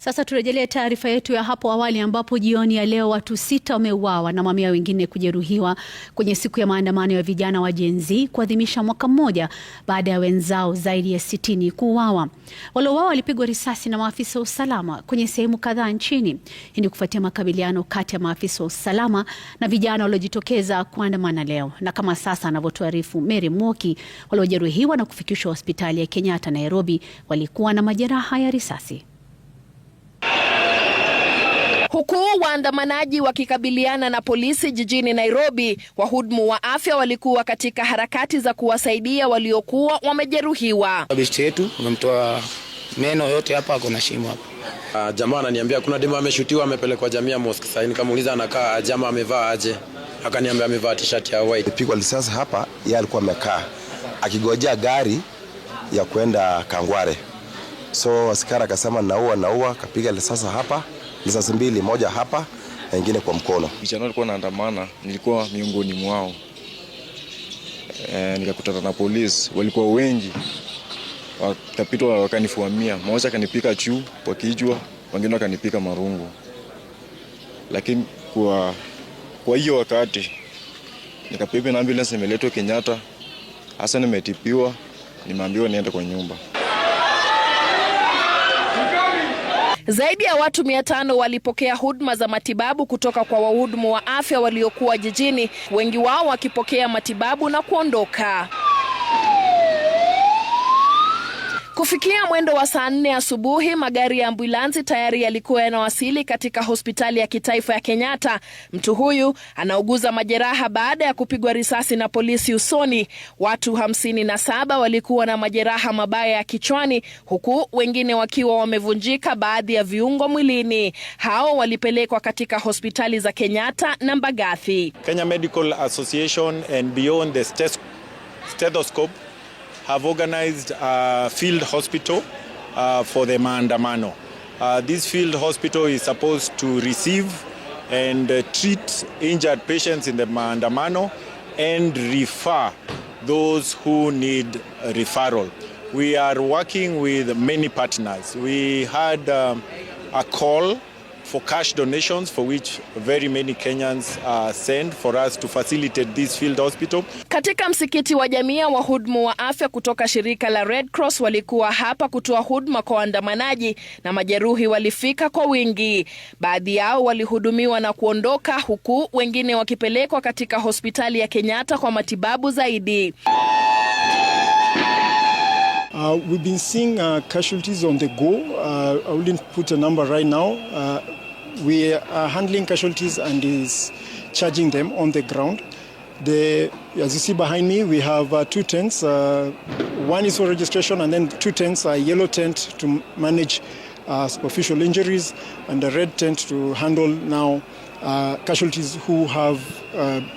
Sasa turejelee taarifa yetu ya hapo awali ambapo jioni ya leo watu 6 wameuawa na mamia wengine kujeruhiwa kwenye siku ya maandamano ya vijana wa Gen Z kuadhimisha mwaka mmoja baada ya wenzao zaidi ya 60 kuuawa. Waliouawa walipigwa risasi na maafisa wa usalama kwenye sehemu kadhaa nchini. Hii ni kufuatia makabiliano kati ya maafisa wa usalama na vijana waliojitokeza kuandamana leo. Na kama sasa anavyotuarifu Mary Mwoki, waliojeruhiwa na kufikishwa hospitali ya Kenyatta Nairobi walikuwa na majeraha ya risasi. Huku waandamanaji wakikabiliana na polisi jijini Nairobi, wahudumu wa afya walikuwa katika harakati za kuwasaidia waliokuwa wamejeruhiwa. Bishi yetu wamemtoa meno yote hapa, kuna shimo hapa. Jamaa ananiambia kuna demo ameshutiwa amepelekwa Jamia Mosque. Sasa nikamuuliza anakaa jamaa amevaa aje? Akaniambia amevaa t-shirt ya white. Pigwa risasi hapa, yeye alikuwa amekaa akigojea gari ya kwenda Kangware. So askari akasema naua, kapiga risasi hapa. Risasi mbili, moja hapa na nyingine kwa mkono. Vijana walikuwa wanaandamana, nilikuwa miongoni mwao. Nikakutana na polisi, walikuwa wengi. Wakapitwa wakanifuamia, mmoja akanipika juu kwa kichwa, wengine wakanipika marungu. Lakini kwa hiyo wakati nikapewa na ambulance imeletwa Kenyatta. Hasa nimetibiwa, nimeambiwa niende kwa nyumba. Zaidi ya watu 500 walipokea huduma za matibabu kutoka kwa wahudumu wa afya waliokuwa jijini, wengi wao wakipokea matibabu na kuondoka. Kufikia mwendo wa saa 4 asubuhi, magari ya ambulansi tayari yalikuwa yanawasili katika hospitali ya kitaifa ya Kenyatta. Mtu huyu anauguza majeraha baada ya kupigwa risasi na polisi usoni. Watu 57 walikuwa na majeraha mabaya ya kichwani, huku wengine wakiwa wamevunjika baadhi ya viungo mwilini. Hao walipelekwa katika hospitali za Kenyatta na Mbagathi. Kenya Medical Association and Beyond the Stethoscope have organized a field hospital for the maandamano. This field hospital is supposed to receive and treat injured patients in the maandamano and refer those who need referral. We are working with many partners. We had a call for cash donations for which very many Kenyans sent for us to facilitate this field hospital. Katika msikiti wa Jamia, wahudumu wa afya kutoka shirika la Red Cross walikuwa hapa kutoa huduma kwa waandamanaji na majeruhi walifika kwa wingi. Baadhi yao walihudumiwa na kuondoka, huku wengine wakipelekwa katika hospitali ya Kenyatta kwa matibabu zaidi. We've been seeing casualties on the go. I wouldn't put a number right now. We are handling casualties and is charging them on the ground. As you see behind me, we have 2 tents. One is for registration, and then 2 tents, a yellow tent to manage superficial injuries, and a red tent to handle now casualties who have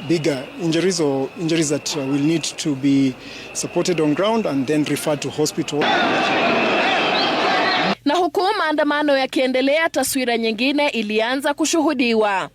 bigger injuries or injuries that will need to be supported on ground and then referred to hospital. Na huku maandamano yakiendelea, taswira nyingine ilianza kushuhudiwa.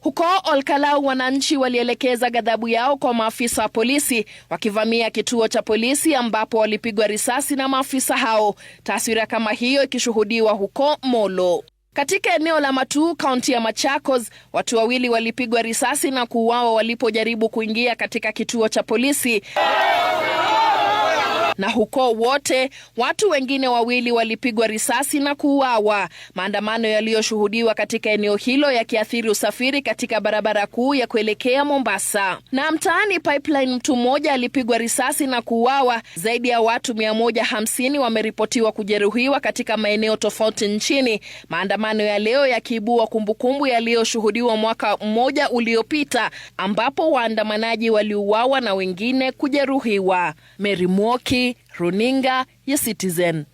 Huko Olkalau, wananchi walielekeza ghadhabu yao kwa maafisa wa polisi, wakivamia kituo cha polisi ambapo walipigwa risasi na maafisa hao. Taswira kama hiyo ikishuhudiwa huko Molo. Katika eneo la Matuu, kaunti ya Machakos, watu 2 walipigwa risasi na kuuawa walipojaribu kuingia katika kituo cha polisi. Na huko Wote, watu wengine 2 walipigwa risasi na kuuawa. Maandamano yaliyoshuhudiwa katika eneo hilo yakiathiri usafiri katika barabara kuu ya kuelekea Mombasa. Na mtaani Pipeline, mtu mmoja alipigwa risasi na kuuawa. Zaidi ya watu 150 wameripotiwa kujeruhiwa katika maeneo tofauti nchini. Maandamano ya leo yakiibua kumbukumbu yaliyoshuhudiwa mwaka mmoja uliopita, ambapo waandamanaji waliuawa na wengine kujeruhiwa. Mary Mwoki, Runinga ya Citizen.